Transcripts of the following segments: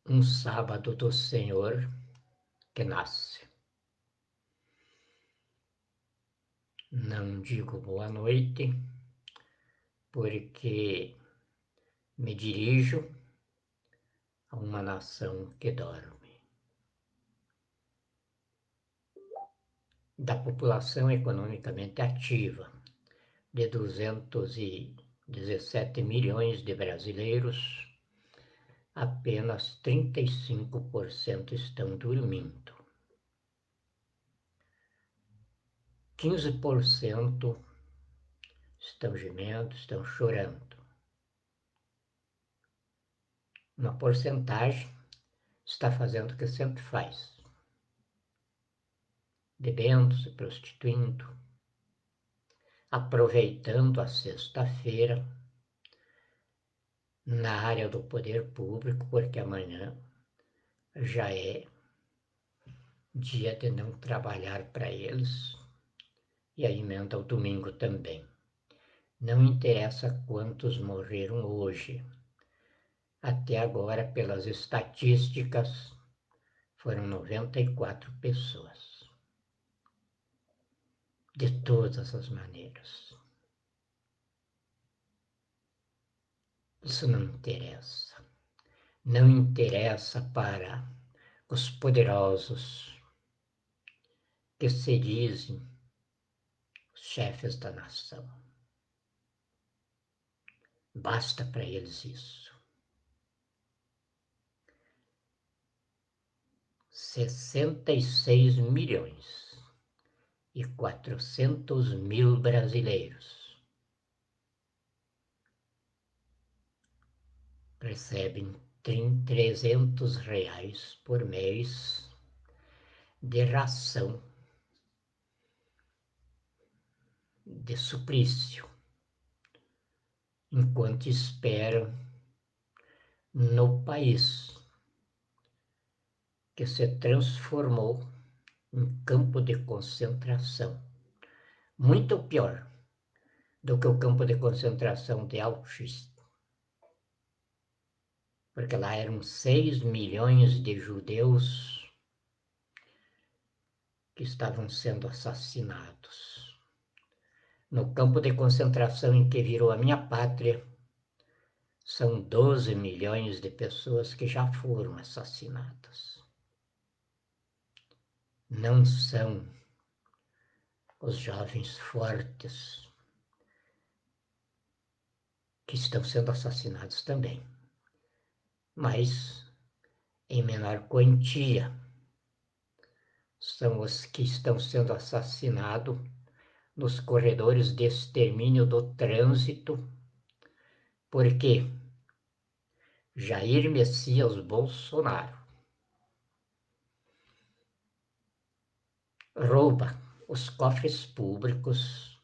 um sábado do Senhor que nasce. Não digo boa noite, porque me dirijo a uma nação que dorme. Da população economicamente ativa, de 217 milhões de brasileiros, apenas 35% estão dormindo. 15% estão gemendo, estão chorando. Uma porcentagem está fazendo o que sempre faz, bebendo, se prostituindo, aproveitando a sexta-feira na área do poder público, porque amanhã já é dia de não trabalhar para eles, e aí emenda o domingo também. Não interessa quantos morreram hoje. Até agora, pelas estatísticas, foram 94 pessoas. De todas as maneiras. Isso não interessa. Não interessa para os poderosos que se dizem os chefes da nação. Basta para eles isso. 66.400.000 brasileiros recebem R$ 300 por mês de ração de suplício, enquanto esperam no país que se transformou em campo de concentração. Muito pior do que o campo de concentração de Auschwitz, porque lá eram 6 milhões de judeus que estavam sendo assassinados. No campo de concentração em que virou a minha pátria, são 12 milhões de pessoas que já foram assassinadas. Não são os jovens fortes que estão sendo assassinados também, mas em menor quantia. São os que estão sendo assassinados nos corredores de extermínio do trânsito, porque Jair Messias Bolsonaro rouba os cofres públicos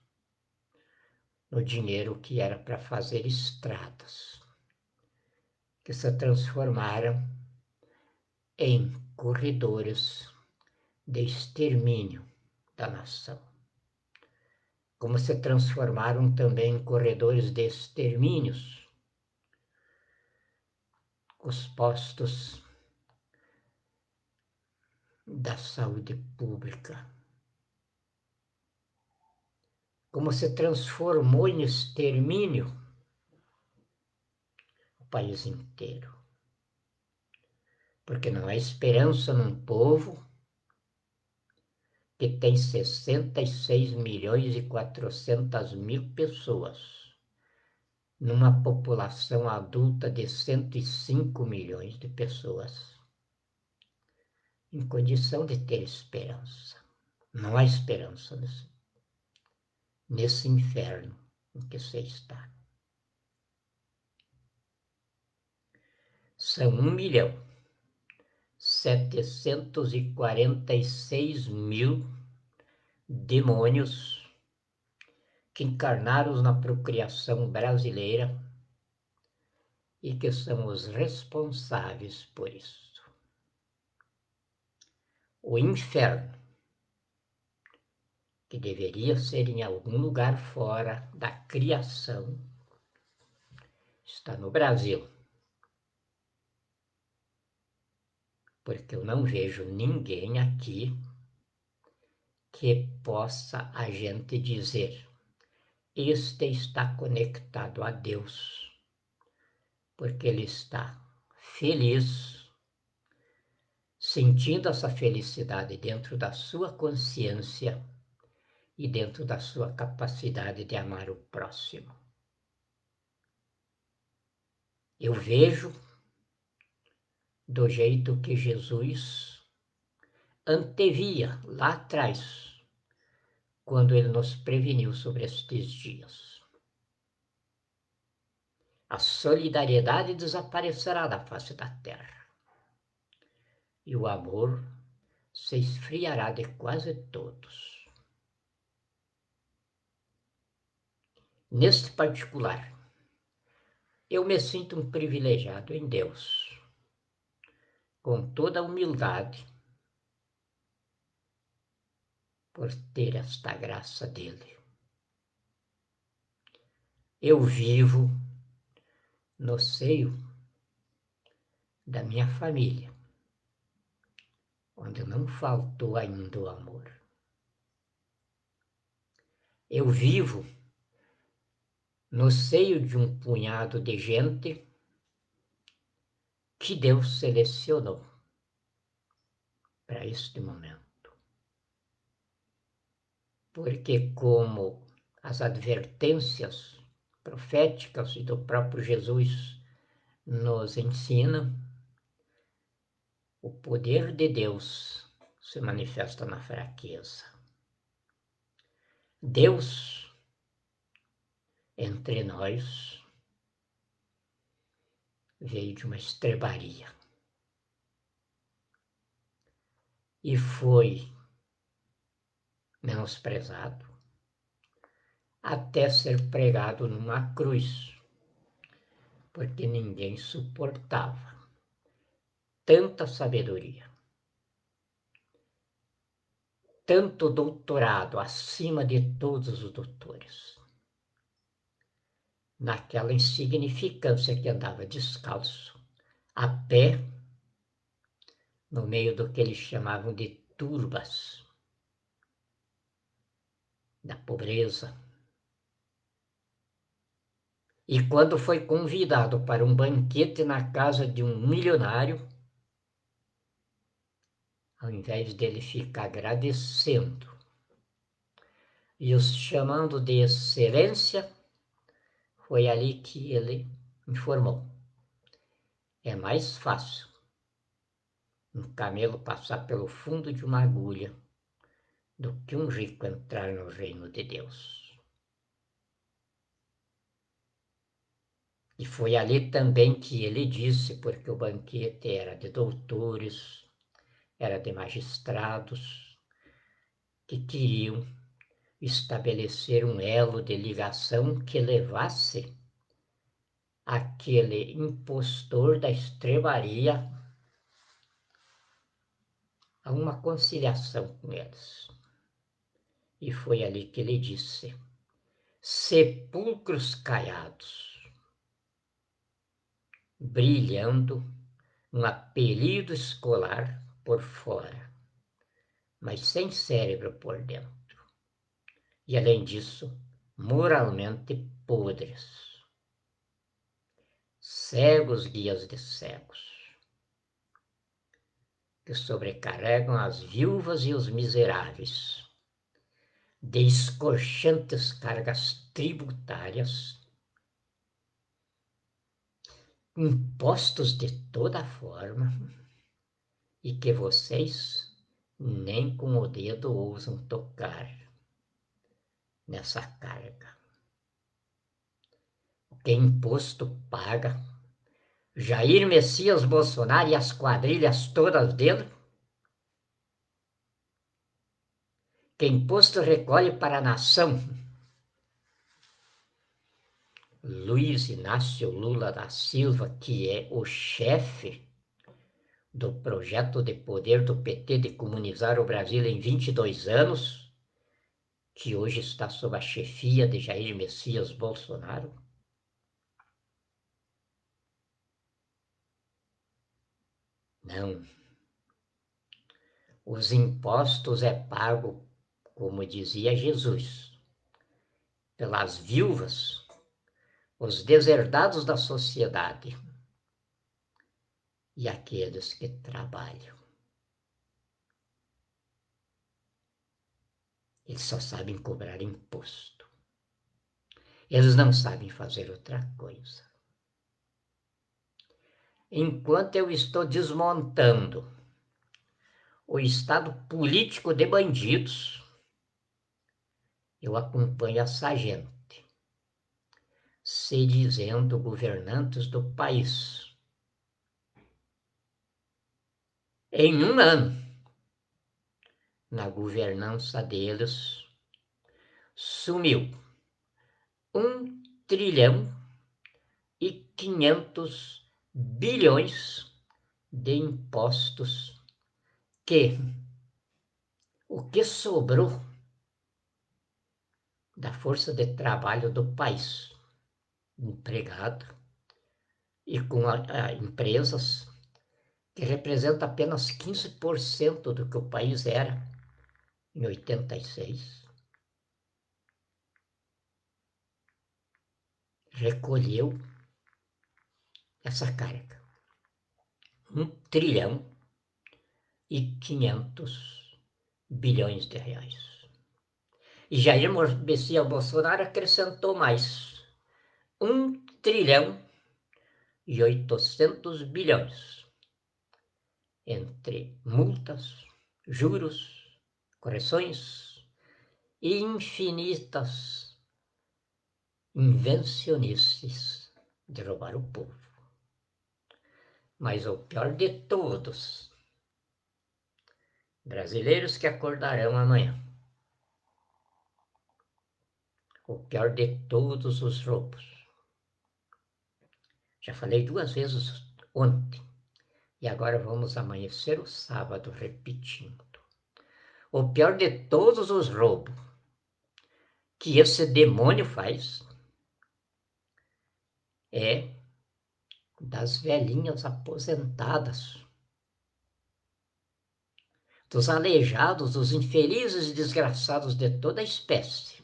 no dinheiro que era para fazer estradas, que se transformaram em corredores de extermínio da nação. Como se transformaram também em corredores de extermínios os postos da saúde pública. Como se transformou em extermínio o país inteiro. Porque não há esperança num povo que tem 66.400.000 pessoas, numa população adulta de 105 milhões de pessoas, em condição de ter esperança. Não há esperança nesse inferno em que você está. São 1.746.000 demônios que encarnaram na procriação brasileira e que são os responsáveis por isso. O inferno, que deveria ser em algum lugar fora da criação, está no Brasil. porque eu não vejo ninguém aqui que possa a gente dizer: este está conectado a Deus, porque ele está feliz, sentindo essa felicidade dentro da sua consciência e dentro da sua capacidade de amar o próximo. Eu vejo do jeito que Jesus antevia lá atrás, quando ele nos preveniu sobre estes dias. A solidariedade desaparecerá da face da terra e o amor se esfriará de quase todos. Neste particular, eu me sinto um privilegiado em Deus, com toda a humildade, por ter esta graça dele. Eu vivo no seio da minha família, onde não faltou ainda o amor. Eu vivo no seio de um punhado de gente que Deus selecionou para este momento. Porque, como as advertências proféticas e do próprio Jesus nos ensinam, o poder de Deus se manifesta na fraqueza. Deus, entre nós, veio de uma estrebaria e foi menosprezado até ser pregado numa cruz, porque ninguém suportava tanta sabedoria, tanto doutorado acima de todos os doutores, naquela insignificância que andava descalço, a pé, no meio do que eles chamavam de turbas, da pobreza. E quando foi convidado para um banquete na casa de um milionário, ao invés dele ficar agradecendo e os chamando de excelência, foi ali que ele informou: é mais fácil um camelo passar pelo fundo de uma agulha do que um rico entrar no reino de Deus. E foi ali também que ele disse, porque o banquete era de doutores, era de magistrados, que queriam estabelecer um elo de ligação que levasse aquele impostor da estrebaria a uma conciliação com eles. E foi ali que ele disse: sepulcros caiados, brilhando um apelido escolar por fora, mas sem cérebro por dentro. E, além disso, moralmente podres. Cegos guias de cegos, que sobrecarregam as viúvas e os miseráveis de escorchantes cargas tributárias, impostos de toda forma, e que vocês nem com o dedo ousam tocar nessa carga. Que imposto paga Jair Messias Bolsonaro e as quadrilhas todas dele? Que imposto recolhe para a nação Luiz Inácio Lula da Silva, que é o chefe do projeto de poder do PT de comunizar o Brasil em 22 anos, que hoje está sob a chefia de Jair Messias Bolsonaro? Não, os impostos é pago, como dizia Jesus, pelas viúvas, os deserdados da sociedade e aqueles que trabalham. Eles só sabem cobrar imposto. Eles não sabem fazer outra coisa. Enquanto eu estou desmontando o estado político de bandidos, eu acompanho essa gente, se dizendo governantes do país. Em um ano, na governança deles, sumiu 1,5 trilhão de impostos que o que sobrou da força de trabalho do país, empregado, e com empresas que representam apenas 15% do que o país era em 86, recolheu essa carga. 1,5 trilhão de reais. E Jair Messias Bolsonaro acrescentou mais 1,8 trilhão entre multas, juros, correções e infinitas invencionices de roubar o povo. Mas o pior de todos, brasileiros que acordarão amanhã, o pior de todos os roubos. Já falei 2 vezes ontem, e agora vamos amanhecer o sábado repetindo. O pior de todos os roubos que esse demônio faz é das velhinhas aposentadas, dos aleijados, dos infelizes e desgraçados de toda a espécie,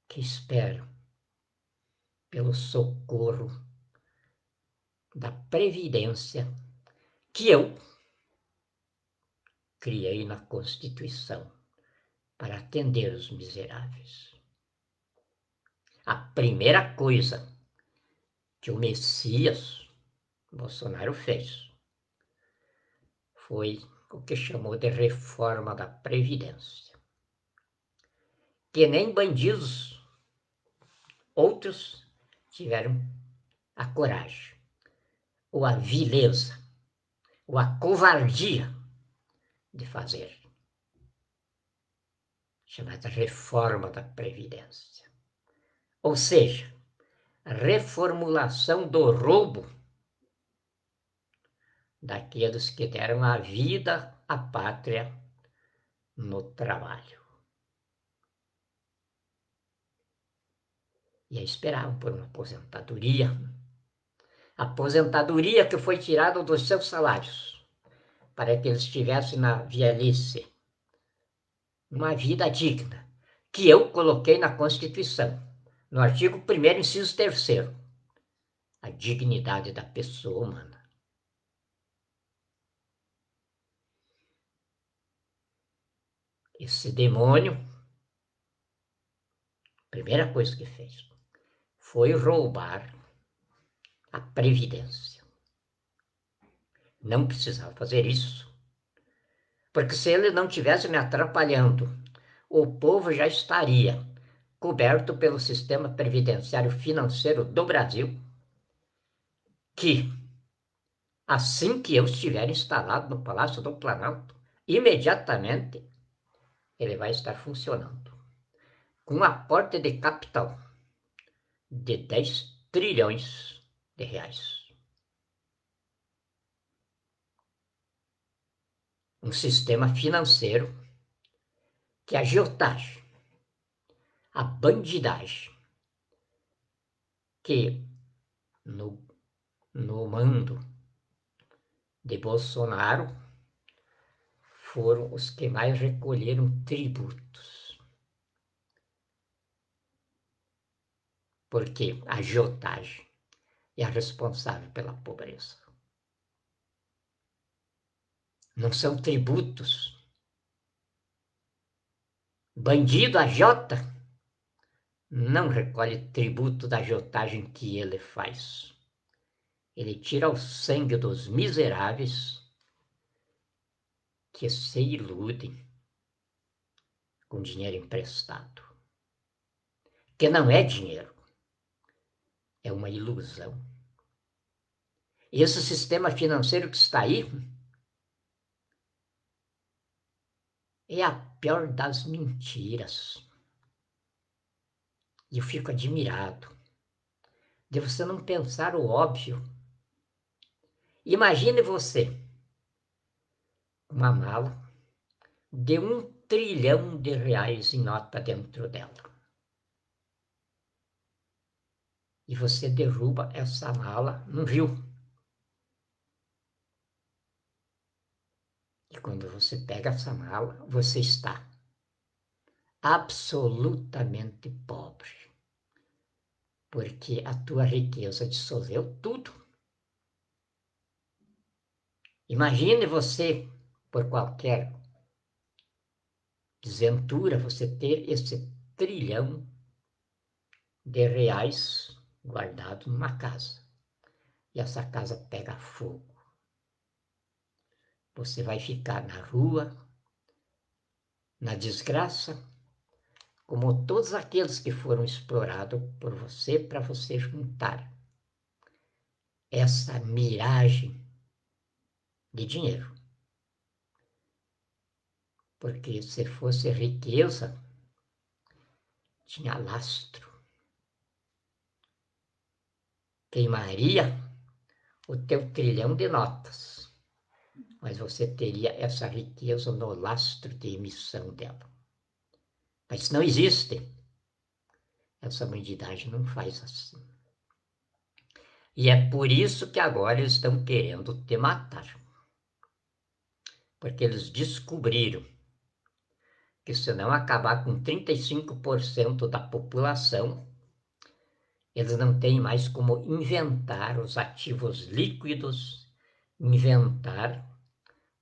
que esperam pelo socorro da Previdência que eu criei na Constituição para atender os miseráveis. A primeira coisa que o Messias Bolsonaro fez foi o que chamou de reforma da Previdência. Que nem bandidos outros tiveram a coragem, ou a vileza, ou a covardia de fazer. Chamada reforma da Previdência. Ou seja, a reformulação do roubo daqueles que deram a vida à pátria no trabalho. E esperavam por uma aposentadoria que foi tirada dos seus salários, para que eles tivessem na velhice uma vida digna, que eu coloquei na Constituição, no artigo 1º, inciso 3º, a dignidade da pessoa humana. Esse demônio, a primeira coisa que fez foi roubar a Previdência. Não precisava fazer isso, porque se ele não tivesse me atrapalhando, o povo já estaria coberto pelo sistema previdenciário financeiro do Brasil, que, assim que eu estiver instalado no Palácio do Planalto, imediatamente ele vai estar funcionando, com um aporte de capital de 10 trilhões de reais. Um sistema financeiro que a agiotagem, a bandidagem, que no mando de Bolsonaro foram os que mais recolheram tributos. Porque a agiotagem é a responsável pela pobreza. Não são tributos. Bandido agiota não recolhe tributo da agiotagem que ele faz. Ele tira o sangue dos miseráveis que se iludem com dinheiro emprestado. Que não é dinheiro, é uma ilusão. Esse sistema financeiro que está aí é a pior das mentiras. E eu fico admirado de você não pensar o óbvio. Imagine você, uma mala de R$ 1 trilhão em nota dentro dela. E você derruba essa mala num rio. E quando você pega essa mala, você está absolutamente pobre. Porque a tua riqueza dissolveu tudo. Imagine você, por qualquer desventura, você ter esse R$ 1 trilhão guardado numa casa. E essa casa pega fogo. Você vai ficar na rua, na desgraça, como todos aqueles que foram explorados por você para você juntar essa miragem de dinheiro. Porque se fosse riqueza, tinha lastro. Queimaria o teu R$ 1 trilhão de notas, mas você teria essa riqueza no lastro de emissão dela. Mas não existe. Essa bandidagem não faz assim. E é por isso que agora eles estão querendo te matar. Porque eles descobriram que se não acabar com 35% da população, eles não têm mais como inventar os ativos líquidos, inventar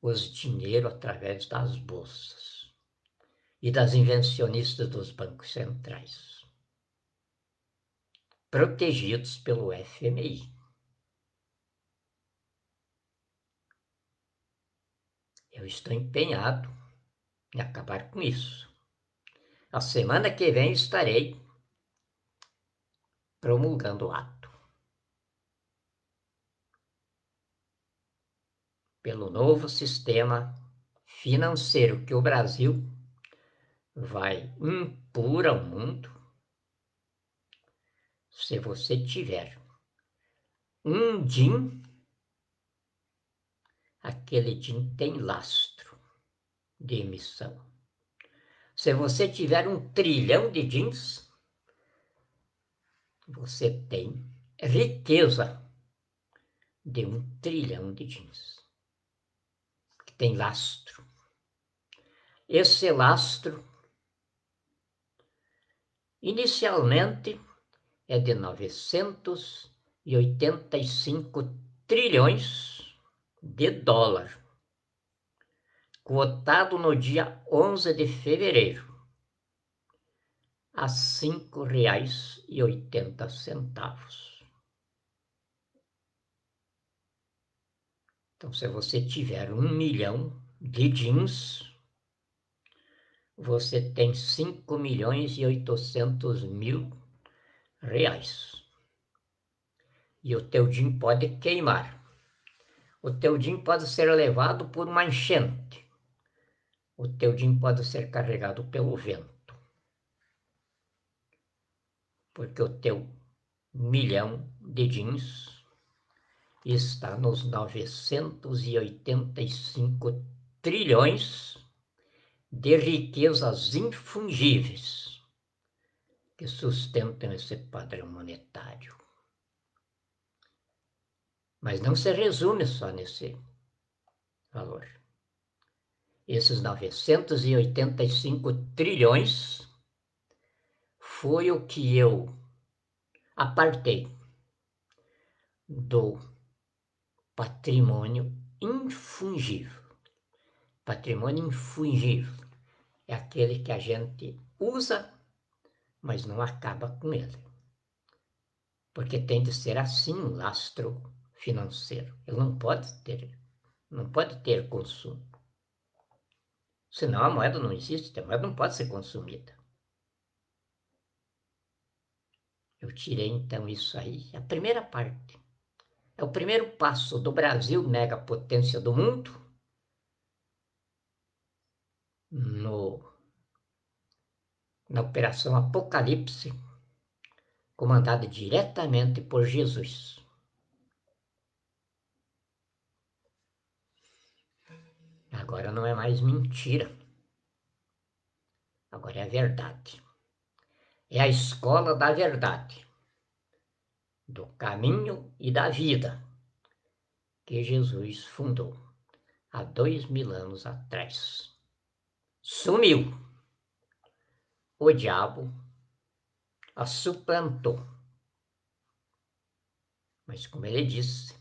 os dinheiro através das bolsas e das invencionistas dos bancos centrais, protegidos pelo FMI. Eu estou empenhado em acabar com isso. A semana que vem estarei promulgando o ato. Pelo novo sistema financeiro que o Brasil vai impor ao mundo, se você tiver um DIN, aquele DIN tem lastro de emissão. Se você tiver 1 trilhão de DINs, você tem riqueza de 1 trilhão de DINs, que tem lastro. Esse lastro, inicialmente, é de 985 trilhões de dólar, cotado no dia 11 de fevereiro, a R$ 5,80. Então, se você tiver 1 milhão de DINs, você tem 5.800.000 reais. E o teu DIN pode queimar. O teu DIN pode ser levado por uma enchente. O teu DIN pode ser carregado pelo vento. Porque o teu milhão de DINs está nos 985 trilhões de riquezas infungíveis que sustentam esse padrão monetário. Mas não se resume só nesse valor. esses 985 trilhões foi o que eu apartei do patrimônio infungível. Patrimônio infungível é aquele que a gente usa, mas não acaba com ele. Porque tem de ser assim um lastro financeiro. Ele não pode ter consumo. Senão a moeda não existe, a moeda não pode ser consumida. Eu tirei então isso aí, a primeira parte. É o primeiro passo do Brasil, mega potência do mundo, na Operação Apocalipse, comandada diretamente por Jesus. Agora não é mais mentira. Agora é a verdade. É a escola da verdade, do caminho e da vida que Jesus fundou há 2000 anos atrás. Sumiu. O diabo a suplantou. Mas como ele disse,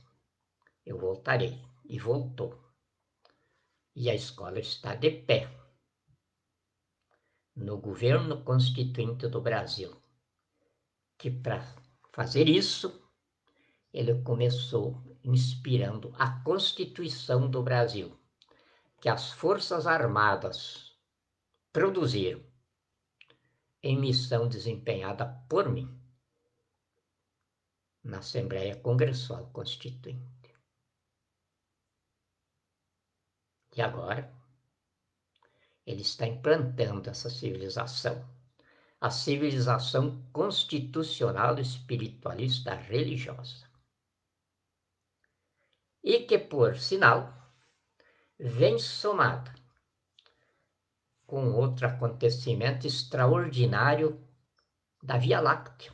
eu voltarei. E voltou. E a escola está de pé no governo constituinte do Brasil, que para fazer isso, ele começou inspirando a Constituição do Brasil, que as Forças Armadas produziram em missão desempenhada por mim na Assembleia Congressual Constituinte. E agora, ele está implantando essa civilização, a civilização constitucional, espiritualista, religiosa. E que, por sinal, vem somada com outro acontecimento extraordinário da Via Láctea,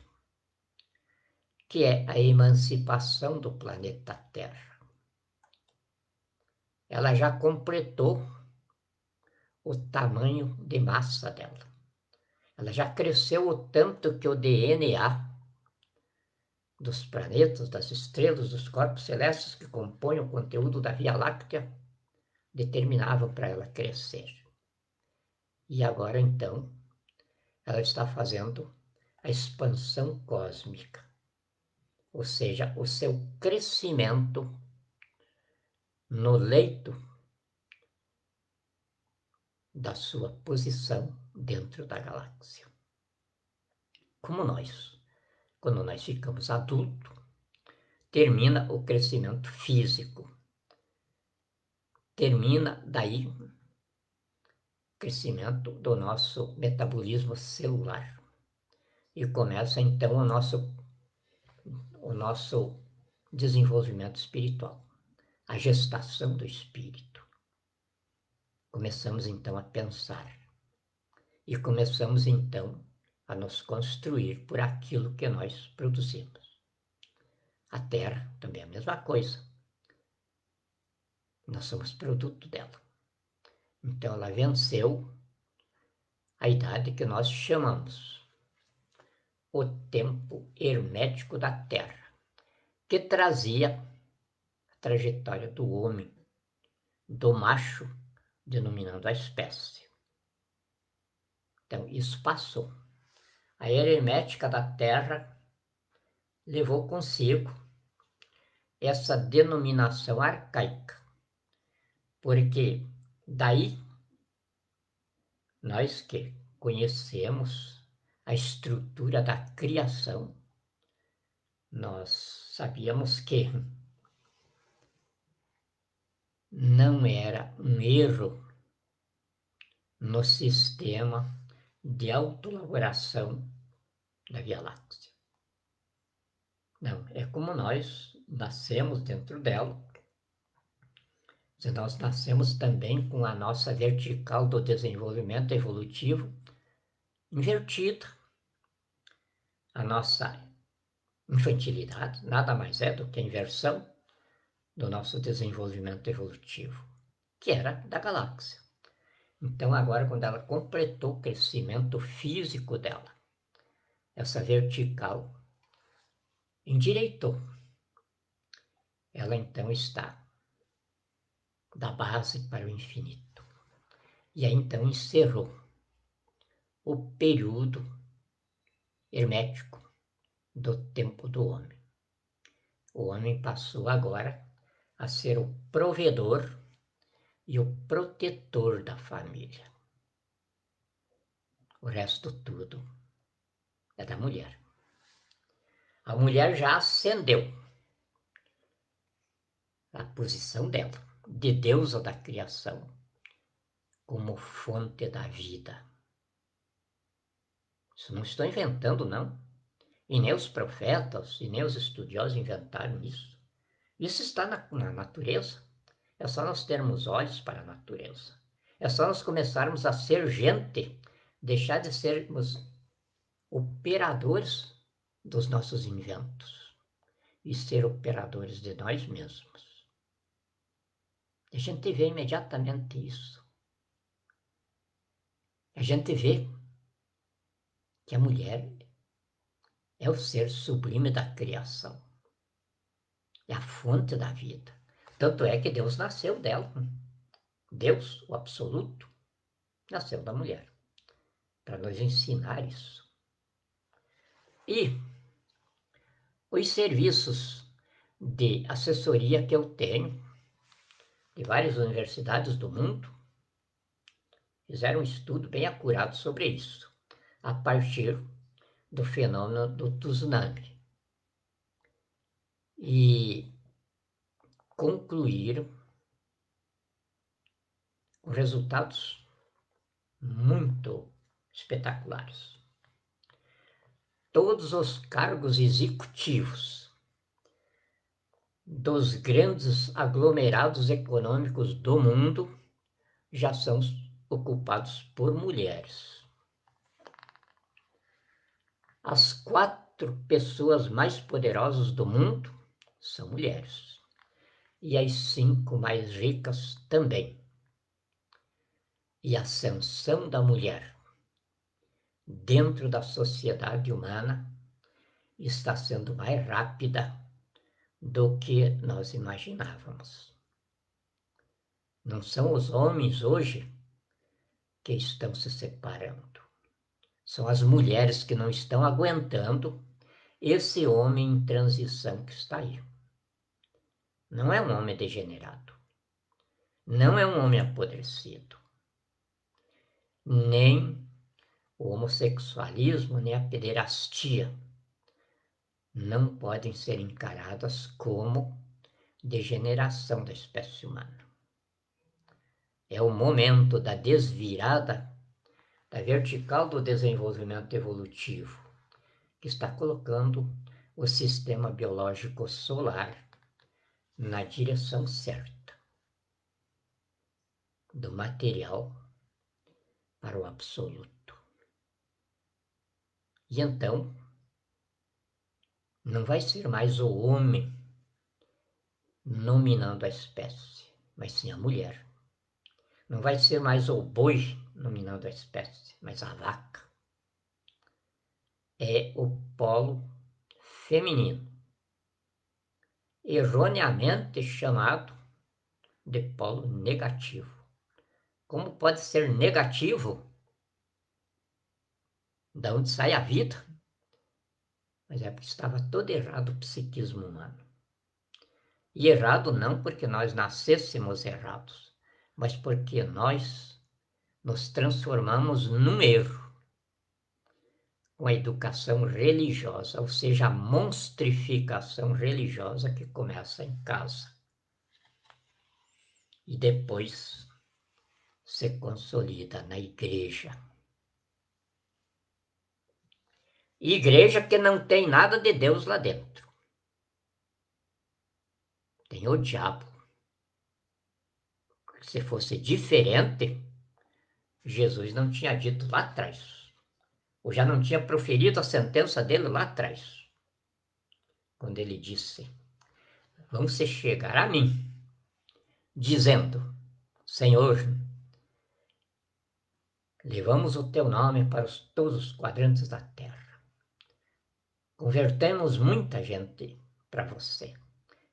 que é a emancipação do planeta Terra. Ela já completou o tamanho de massa dela. Ela já cresceu o tanto que o DNA dos planetas, das estrelas, dos corpos celestes que compõem o conteúdo da Via Láctea determinavam para ela crescer. E agora, então, ela está fazendo a expansão cósmica, ou seja, o seu crescimento no leito da sua posição dentro da galáxia. Como nós, quando nós ficamos adultos, termina o crescimento físico. Termina daí o crescimento do nosso metabolismo celular. E começa então o nosso desenvolvimento espiritual, a gestação do espírito. Começamos então a pensar e começamos então a nos construir por aquilo que nós produzimos. A Terra também é a mesma coisa. Nós somos produto dela. Então ela venceu a idade que nós chamamos o tempo hermético da Terra, que trazia a trajetória do homem, do macho, denominando a espécie. Então isso passou. A era hermética da Terra levou consigo essa denominação arcaica, porque daí nós que conhecemos a estrutura da criação, nós sabíamos que não era um erro no sistema de autoelaboração da Via Láctea. Não, é como nós nascemos dentro dela, nós nascemos também com a nossa vertical do desenvolvimento evolutivo invertida. A nossa infantilidade nada mais é do que a inversão do nosso desenvolvimento evolutivo, que era da galáxia. Então, agora, quando ela completou o crescimento físico dela, essa vertical endireitou. Ela então está da base para o infinito. E aí então encerrou o período hermético do tempo do homem. O homem passou agora a ser o provedor e o protetor da família. O resto tudo é da mulher. A mulher já ascendeu a posição dela, de deusa da criação, como fonte da vida. Isso não estou inventando, não. E nem os profetas, e nem os estudiosos inventaram isso. Isso está na natureza. É só nós termos olhos para a natureza. É só nós começarmos a ser gente, deixar de sermos operadores dos nossos inventos e ser operadores de nós mesmos. A gente vê imediatamente isso. A gente vê que a mulher é o ser sublime da criação. É a fonte da vida. Tanto é que Deus nasceu dela. Deus, o absoluto, nasceu da mulher. Para nos ensinar isso. E os serviços de assessoria que eu tenho, de várias universidades do mundo, fizeram um estudo bem acurado sobre isso, a partir do fenômeno do tsunami. E concluíram com resultados muito espetaculares. Todos os cargos executivos dos grandes aglomerados econômicos do mundo já são ocupados por mulheres. As 4 pessoas mais poderosas do mundo são mulheres. E as 5 mais ricas também. E a ascensão da mulher dentro da sociedade humana está sendo mais rápida do que nós imaginávamos. Não são os homens hoje que estão se separando. São as mulheres que não estão aguentando esse homem em transição que está aí. Não é um homem degenerado. Não é um homem apodrecido. Nem o homossexualismo, nem a pederastia não podem ser encaradas como degeneração da espécie humana. É o momento da desvirada da vertical do desenvolvimento evolutivo, que está colocando o sistema biológico solar na direção certa, do material para o absoluto. E então, não vai ser mais o homem nominando a espécie, mas sim a mulher. Não vai ser mais o boi nominando a espécie, mas a vaca. É o polo feminino, erroneamente chamado de polo negativo. Como pode ser negativo? Da onde sai a vida? Mas é porque estava todo errado o psiquismo humano. E errado não porque nós nascêssemos errados, mas porque nós nos transformamos num erro com a educação religiosa, ou seja, a monstrificação religiosa que começa em casa e depois se consolida na igreja. Igreja que não tem nada de Deus lá dentro. Tem o diabo. Se fosse diferente, Jesus não tinha dito lá atrás, ou já não tinha proferido a sentença dele lá atrás, quando ele disse: vão se chegar a mim, dizendo: Senhor, Levamos o teu nome para todos os quadrantes da terra. Convertemos muita gente para você.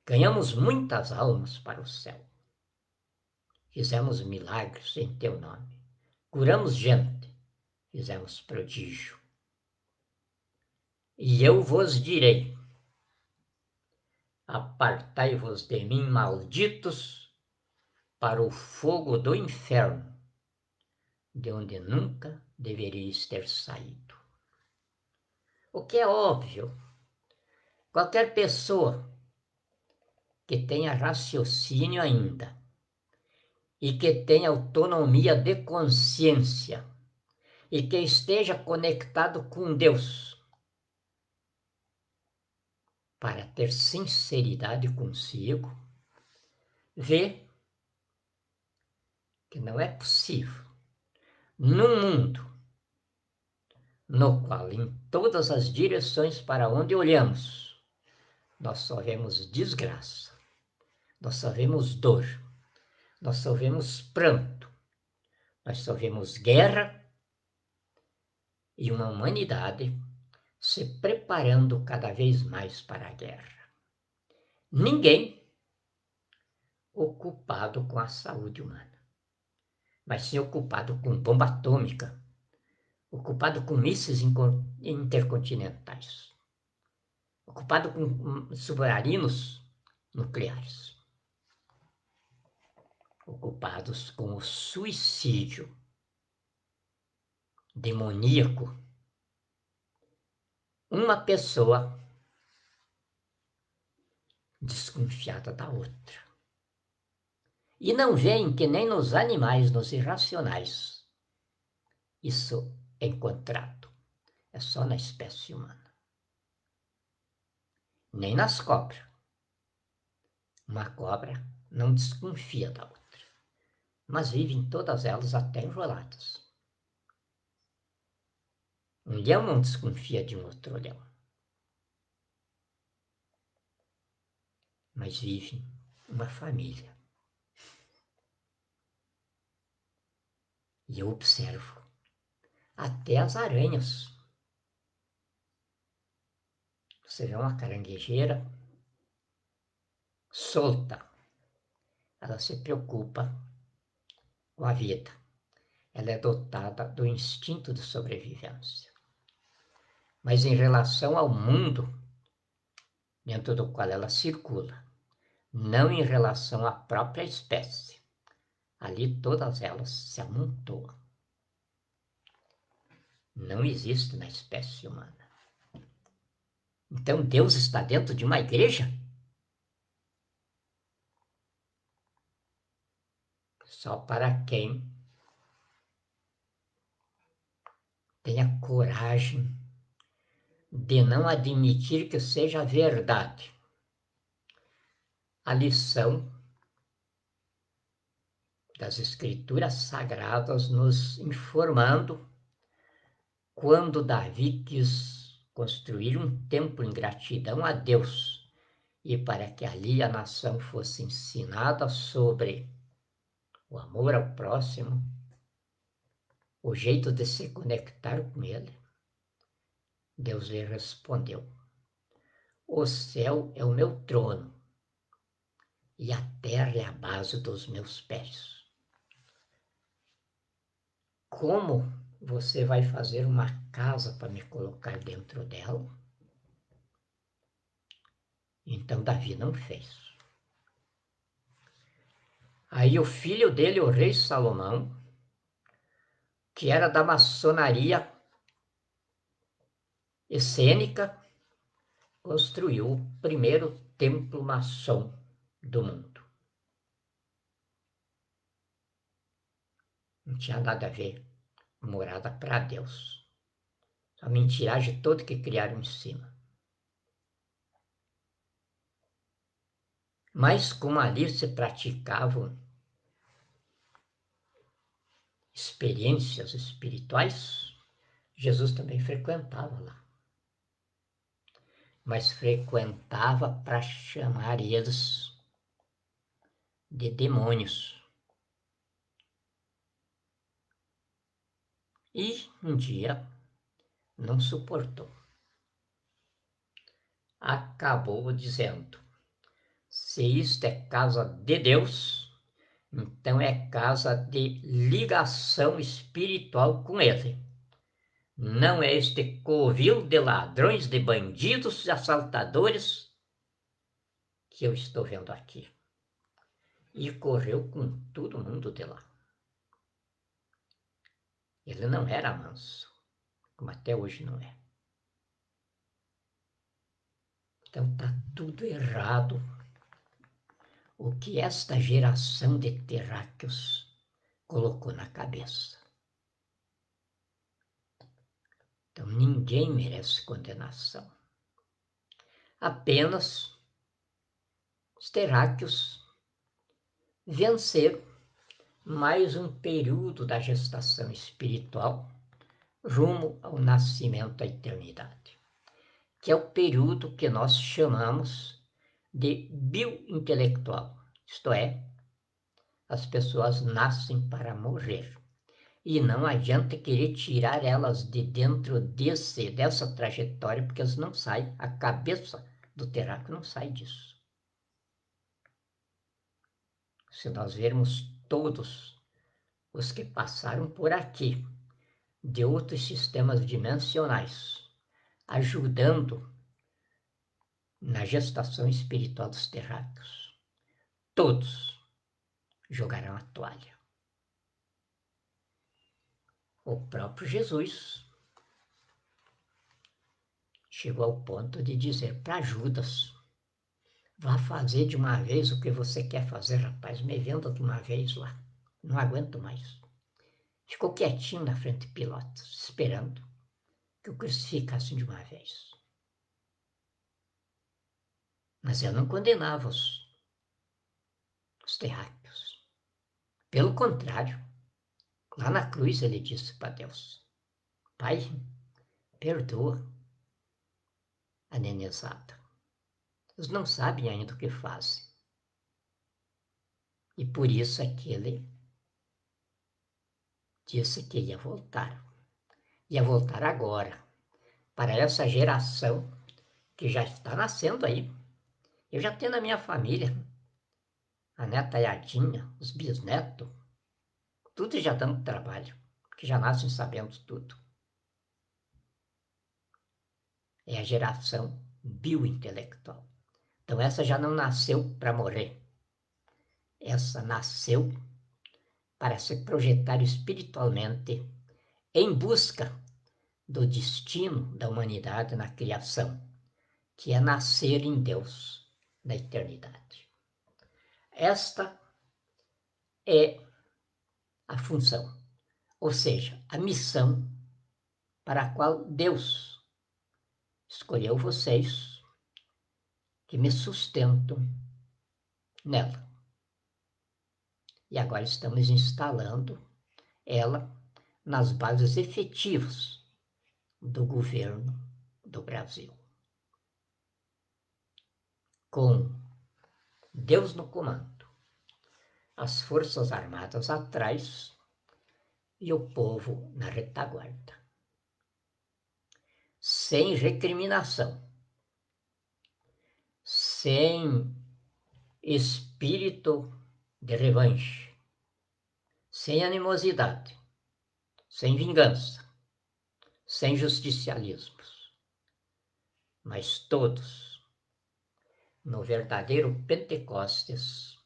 Ganhamos muitas almas para o céu. Fizemos milagres em teu nome. Curamos gente. Fizemos prodígio. E eu vos direi: apartai-vos de mim, malditos, para o fogo do inferno, de onde nunca deveríeis ter saído. O que é óbvio, qualquer pessoa que tenha raciocínio ainda e que tenha autonomia de consciência e que esteja conectado com Deus, para ter sinceridade consigo, vê que não é possível, num mundo no qual, em todas as direções para onde olhamos, nós só vemos desgraça, nós só vemos dor, nós só vemos pranto, nós só vemos guerra e uma humanidade se preparando cada vez mais para a guerra. Ninguém ocupado com a saúde humana, mas sim ocupado com bomba atômica, ocupado com mísseis intercontinentais, ocupado com submarinos nucleares, ocupados com o suicídio demoníaco. Uma pessoa desconfiada da outra. E não veem que nem nos animais, nos irracionais, isso é encontrado. É só na espécie humana. Nem nas cobras. Uma cobra não desconfia da outra, mas vivem todas elas até enroladas. Um leão não desconfia de um outro leão, mas vivem uma família. E eu observo até as aranhas. Você vê uma caranguejeira solta, ela se preocupa com a vida. Ela é dotada do instinto de sobrevivência. Mas em relação ao mundo dentro do qual ela circula, não em relação à própria espécie, ali todas elas se amontoam. Não existe na espécie humana. Então Deus está dentro de uma igreja? Só para quem tenha coragem de não admitir que seja verdade a lição das Escrituras Sagradas nos informando quando Davi quis construir um templo em gratidão a Deus e para que ali a nação fosse ensinada sobre o amor ao próximo, o jeito de se conectar com ele, Deus lhe respondeu: o céu é o meu trono e a terra é a base dos meus pés. Como você vai fazer uma casa para me colocar dentro dela? Então Davi não fez. Aí o filho dele, o rei Salomão, que era da maçonaria essênica, construiu o primeiro templo maçom do mundo. Não tinha nada a ver com morada para Deus. A mentiragem toda que criaram em cima. Mas como ali se praticavam experiências espirituais, Jesus também frequentava lá. Mas frequentava para chamar eles de demônios. E um dia não suportou. Acabou dizendo: se isto é casa de Deus, então é casa de ligação espiritual com Ele. Não é este covil de ladrões, de bandidos e assaltadores que eu estou vendo aqui. E correu com todo mundo de lá. Ele não era manso, como até hoje não é. Então está tudo errado o que esta geração de terráqueos colocou na cabeça. Então ninguém merece condenação. Apenas os terráqueos venceram mais um período da gestação espiritual rumo ao nascimento da eternidade, que é o período que nós chamamos de biointelectual, isto é, as pessoas nascem para morrer. E não adianta querer tirar elas de dentro dessa trajetória, porque elas não saem, a cabeça do terráqueo não sai disso. Se nós vermos todos os que passaram por aqui, de outros sistemas dimensionais, ajudando na gestação espiritual dos terráqueos, todos jogarão a toalha. O próprio Jesus chegou ao ponto de dizer para Judas: vá fazer de uma vez o que você quer fazer, rapaz, me venda de uma vez lá, não aguento mais. Ficou quietinho na frente de Pilatos, esperando que o crucificassem de uma vez. Mas eu não condenava os terráqueos. Pelo contrário, lá na cruz ele disse para Deus: Pai, perdoa a nenezada. Eles não sabem ainda o que fazem. E por isso é que ele disse que ia voltar. Ia voltar agora, para essa geração que já está nascendo aí. Eu já tenho na minha família a neta Yadinha, os bisnetos, tudo já dando trabalho, que já nascem sabendo tudo. É a geração biointelectual. Então essa já não nasceu para morrer. Essa nasceu para se projetar espiritualmente em busca do destino da humanidade na criação, que é nascer em Deus na eternidade. Esta é a função, ou seja, a missão para a qual Deus escolheu vocês que me sustentam nela. E agora estamos instalando ela nas bases efetivas do governo do Brasil. Com Deus no comando, as Forças Armadas atrás e o povo na retaguarda. Sem recriminação, sem espírito de revanche, sem animosidade, sem vingança, sem justicialismos, mas todos no verdadeiro Pentecostes,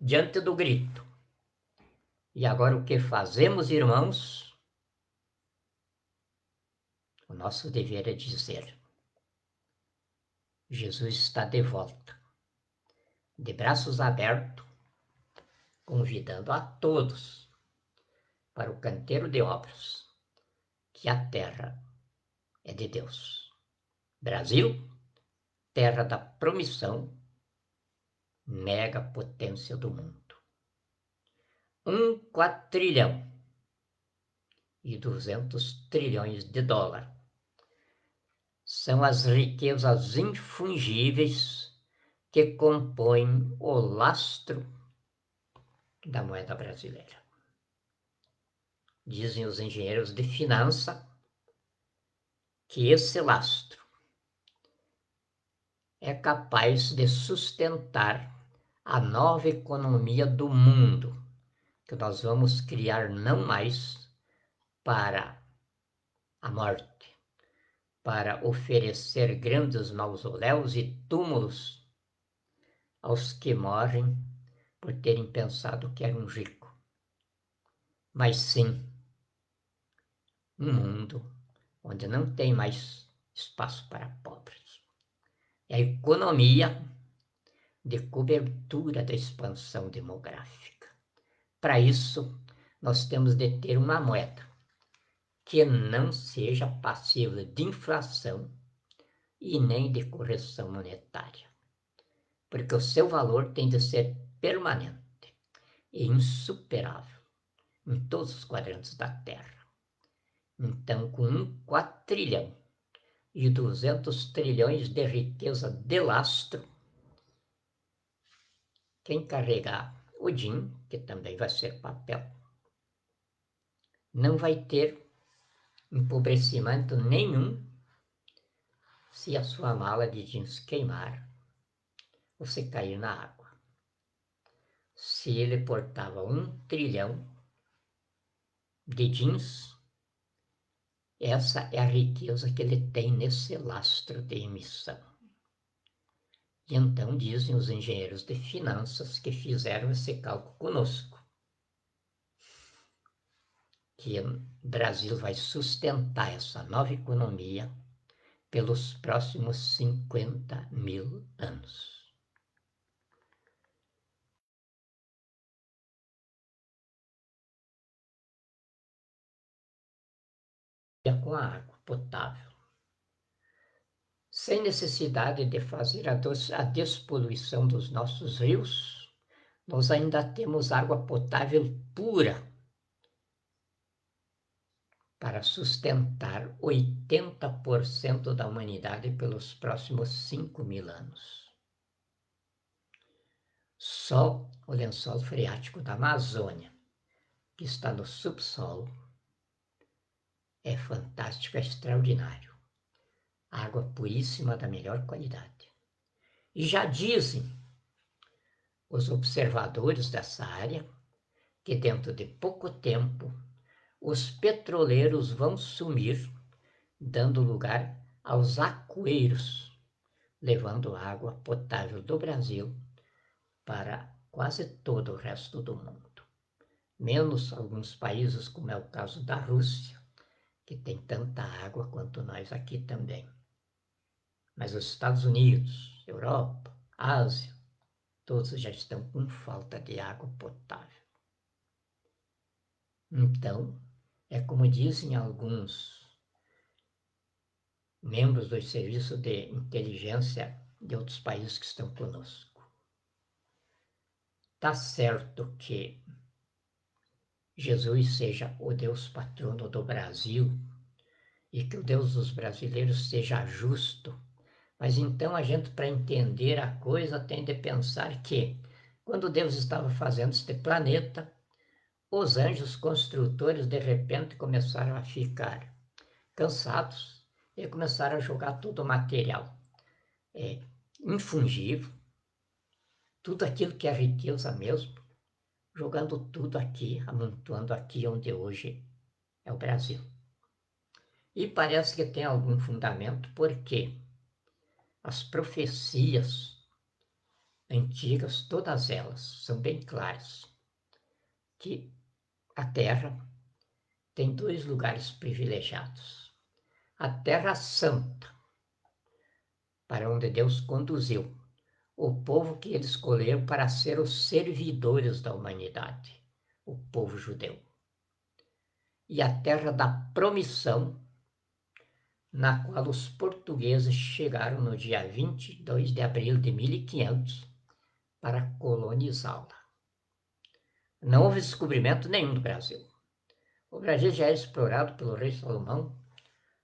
diante do grito. E agora o que fazemos, irmãos? O nosso dever é dizer: Jesus está de volta, de braços abertos, convidando a todos para o canteiro de obras, que a terra é de Deus. Brasil, terra da promissão, mega potência do mundo. 1,2 trilhões de dólares são as riquezas infungíveis que compõem o lastro da moeda brasileira. dizem os engenheiros de finança, que esse lastro é capaz de sustentar a nova economia do mundo, que nós vamos criar não mais para a morte, para oferecer grandes mausoléus e túmulos aos que morrem por terem pensado que eram ricos, mas sim um mundo onde não tem mais espaço para pobres. É a economia de cobertura da expansão demográfica. Para isso, nós temos de ter uma moeda que não seja passível de inflação e nem de correção monetária, porque o seu valor tem de ser permanente e insuperável em todos os quadrantes da Terra. Então, com 1 quatrilhão e 200 trilhões de riqueza de lastro, quem carregar o DIN, que também vai ser papel, não vai ter empobrecimento nenhum se a sua mala de jeans queimar ou se cair na água. Se ele portava 1 trilhão de jeans, essa é a riqueza que ele tem nesse lastro de emissão. E então dizem os engenheiros de finanças que fizeram esse cálculo conosco, que o Brasil vai sustentar essa nova economia pelos próximos 50.000 anos. Com a água potável, sem necessidade de fazer a despoluição dos nossos rios, nós ainda temos água potável pura para sustentar 80% da humanidade pelos próximos 5.000 anos. Só o lençol freático da Amazônia, que está no subsolo, é fantástico, é extraordinário. Água puríssima da melhor qualidade. E já dizem os observadores dessa área que dentro de pouco tempo os petroleiros vão sumir, dando lugar aos aqueiros, levando água potável do Brasil para quase todo o resto do mundo. Menos alguns países, como é o caso da Rússia, que tem tanta água quanto nós aqui também. Mas os Estados Unidos, Europa, Ásia, todos já estão com falta de água potável. Então, é como dizem alguns membros do serviço de inteligência de outros países que estão conosco. Tá certo que Jesus seja o Deus patrono do Brasil e que o Deus dos brasileiros seja justo, mas então a gente, para entender a coisa, tem de pensar que, quando Deus estava fazendo este planeta, os anjos construtores de repente começaram a ficar cansados e começaram a jogar todo o material infungível, tudo aquilo que é riqueza mesmo, jogando tudo aqui, amontoando aqui onde hoje é o Brasil. E parece que tem algum fundamento, porque as profecias antigas, todas elas, são bem claras, que a Terra tem 2 lugares privilegiados. A Terra Santa, para onde Deus conduziu o povo que ele escolheu para ser os servidores da humanidade, o povo judeu. E a Terra da Promissão, na qual os portugueses chegaram no dia 22 de abril de 1500 para colonizá-la. Não houve descobrimento nenhum do Brasil. O Brasil já era explorado pelo rei Salomão,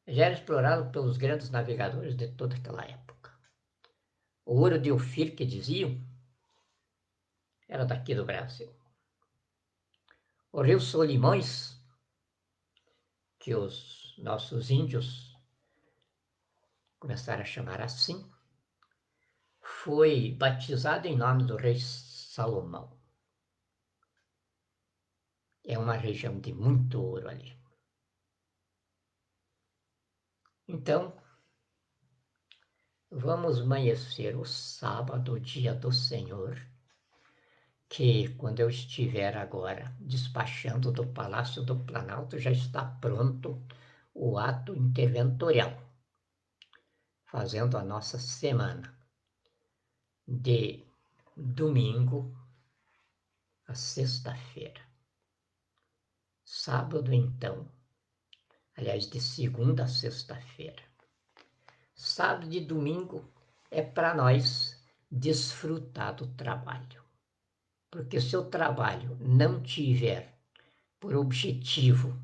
já era explorado pelos grandes navegadores de toda aquela época. O ouro de Ofir, que diziam, era daqui do Brasil. O rio Solimões que os nossos índios começaram a chamar assim, foi batizado em nome do rei Salomão. É uma região de muito ouro ali. Então, vamos amanhecer o sábado, dia do Senhor, que quando eu estiver agora despachando do Palácio do Planalto, já está pronto o ato interventorial, fazendo a nossa semana de domingo a sexta-feira. Sábado, então, aliás, de segunda a sexta-feira. Sábado e domingo é para nós desfrutar do trabalho. Porque se o trabalho não tiver por objetivo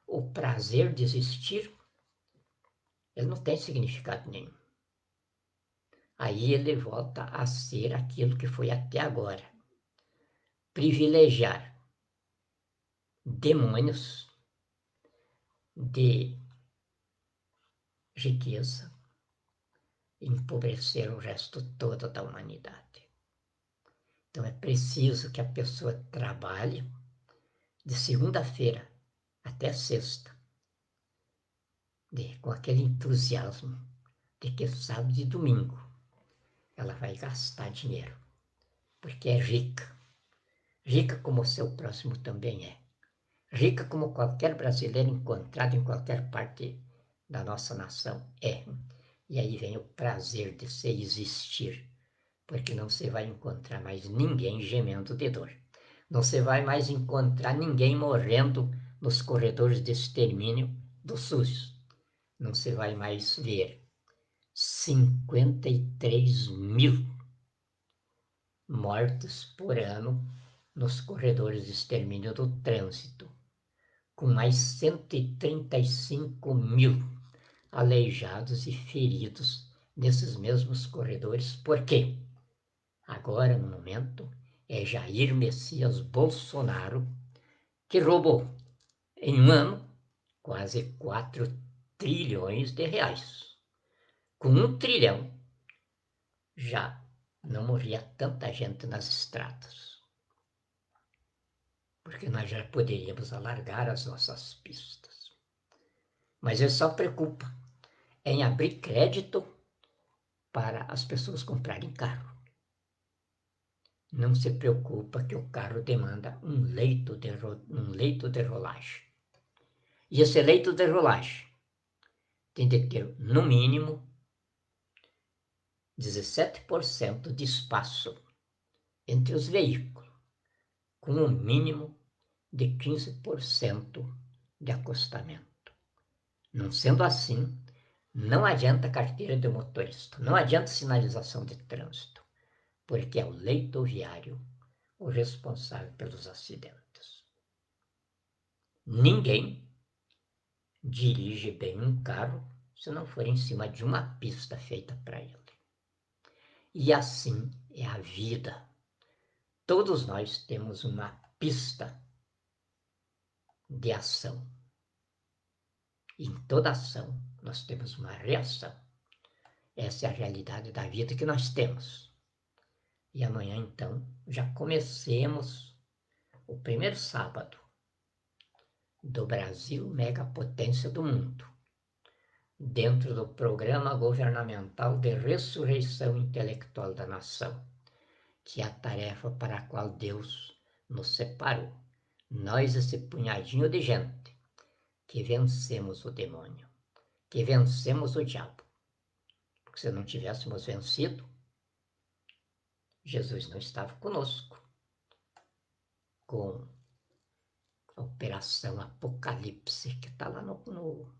o prazer de existir, ele não tem significado nenhum. Aí ele volta a ser aquilo que foi até agora. Privilegiar demônios de riqueza, empobrecer o resto todo da humanidade. Então é preciso que a pessoa trabalhe de segunda-feira até sexta, com aquele entusiasmo de que sábado e domingo ela vai gastar dinheiro, porque é rica. Rica como o seu próximo também é. Rica como qualquer brasileiro encontrado em qualquer parte da nossa nação é. E aí vem o prazer de se existir, porque não se vai encontrar mais ninguém gemendo de dor. Não se vai mais encontrar ninguém morrendo nos corredores de extermínio do SUS. Não se vai mais ver 53 mil mortes por ano nos corredores de extermínio do trânsito, com mais 135 mil aleijados e feridos nesses mesmos corredores. Por quê? Agora, no momento, é Jair Messias Bolsonaro que roubou, em um ano, quase 4 trilhões de reais. Com 1 trilhão, já não morria tanta gente nas estradas, porque nós já poderíamos alargar as nossas pistas. Mas ele só preocupa em abrir crédito para as pessoas comprarem carro. Não se preocupa que o carro demanda um leito de rolagem. E esse leito de rolagem tem de ter, no mínimo, 17% de espaço entre os veículos, com um mínimo de 15% de acostamento. Não sendo assim, não adianta carteira de motorista, não adianta sinalização de trânsito, porque é o leito viário o responsável pelos acidentes. Ninguém dirige bem um carro se não for em cima de uma pista feita para ele. E assim é a vida. Todos nós temos uma pista de ação. E em toda ação nós temos uma reação. Essa é a realidade da vida que nós temos. E amanhã, então, já comecemos o primeiro sábado do Brasil, megapotência do mundo, dentro do Programa Governamental de Ressurreição Intelectual da Nação, que é a tarefa para a qual Deus nos separou. Nós, esse punhadinho de gente, que vencemos o demônio, que vencemos o diabo. Porque se não tivéssemos vencido, Jesus não estava conosco. Com a Operação Apocalipse, que está lá no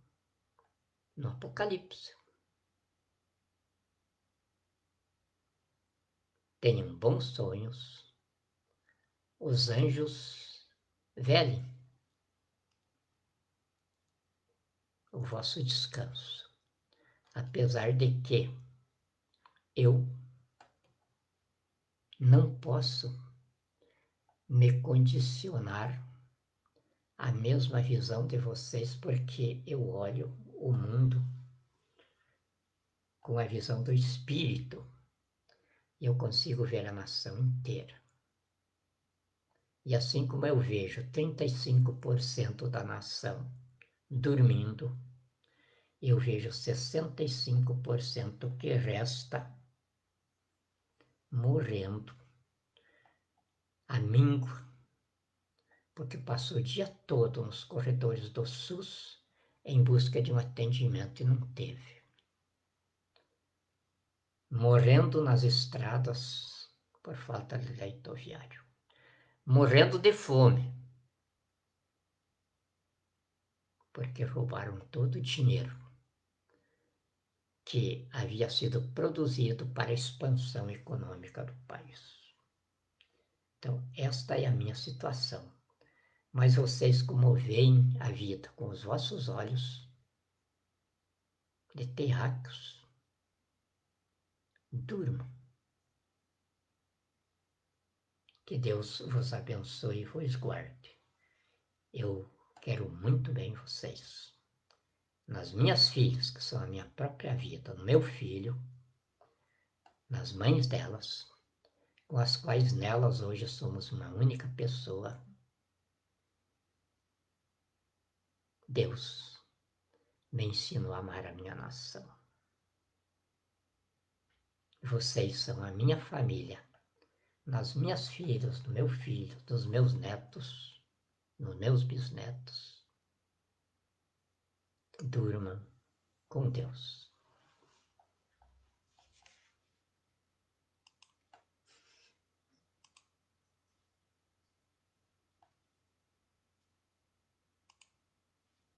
Apocalipse. Tenham bons sonhos. Os anjos velem o vosso descanso. Apesar de que eu não posso me condicionar a mesma visão de vocês, porque eu olho o mundo com a visão do espírito e eu consigo ver a nação inteira. E assim como eu vejo 35% da nação dormindo, eu vejo 65% que resta morrendo, amingo, porque passou o dia todo nos corredores do SUS em busca de um atendimento e não teve. Morrendo nas estradas por falta de leito viário. Morrendo de fome, porque roubaram todo o dinheiro que havia sido produzido para a expansão econômica do país. Então, esta é a minha situação. Mas vocês, como veem a vida com os vossos olhos de terráqueos, durmam. Que Deus vos abençoe e vos guarde. Eu quero muito bem vocês. Nas minhas filhas, que são a minha própria vida, no meu filho, nas mães delas, com as quais nelas hoje somos uma única pessoa. Deus me ensinou a amar a minha nação. Vocês são a minha família, nas minhas filhas, no meu filho, nos meus netos, nos meus bisnetos. Durmam com Deus.